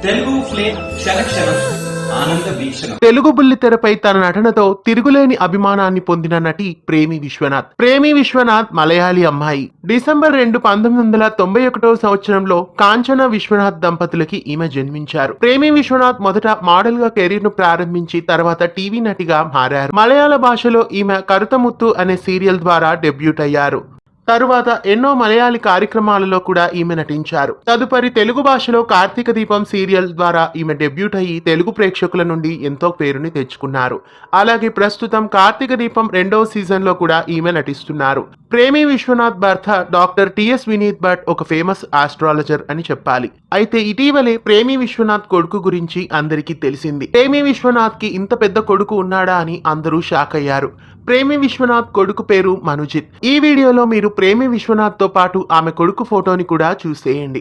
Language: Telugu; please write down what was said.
తెలుగు ఫ్లేమ్ క్షణక్షణం ఆనంద వీక్షణం. తెలుగు బుల్లితెరపై తన నటనతో తిరుగులేని అభిమానాన్ని పొందిన నటి ప్రేమి విశ్వనాథ్. ప్రేమి విశ్వనాథ్ మలయాళీ అమ్మాయి. డిసెంబర్ 2, 1991 సంవత్సరంలో కాంచన విశ్వనాథ్ దంపతులకి ఈమె జన్మించారు. ప్రేమి విశ్వనాథ్ మొదట మోడల్ గా కెరీర్ ను ప్రారంభించి తర్వాత టీవీ నటిగా మారారు. మలయాళ భాషలో ఈమె కరుతముత్తు అనే సీరియల్ ద్వారా డెబ్యూట్ అయ్యారు. తరువాత ఎన్నో మలయాళీ కార్యక్రమాలలో కూడా ఈమె నటించారు. తదుపరి తెలుగు భాషలో కార్తీక దీపం సీరియల్ ద్వారా ఈమె డెబ్యూట్ అయ్యి తెలుగు ప్రేక్షకుల నుండి ఎంతో పేరుని తెచ్చుకున్నారు. అలాగే ప్రస్తుతం కార్తీక దీపం 2వ సీజన్ లో కూడా ఈమె నటిస్తున్నారు. ప్రేమి విశ్వనాథ్ భర్త డాక్టర్ టిఎస్ వినీత్ భట్ ఒక ఫేమస్ ఆస్ట్రాలజర్ అని చెప్పాలి. అయితే ఇటీవలే ప్రేమి విశ్వనాథ్ కొడుకు గురించి అందరికీ తెలిసింది. ప్రేమి విశ్వనాథ్ కి ఇంత పెద్ద కొడుకు ఉన్నాడా అని అందరూ షాక్ అయ్యారు. ప్రేమి విశ్వనాథ్ కొడుకు పేరు మనుజిత్. ఈ వీడియోలో మీరు ప్రేమి విశ్వనాథ్ తో పాటు ఆమె కొడుకు ఫోటోని కూడా చూసేయండి.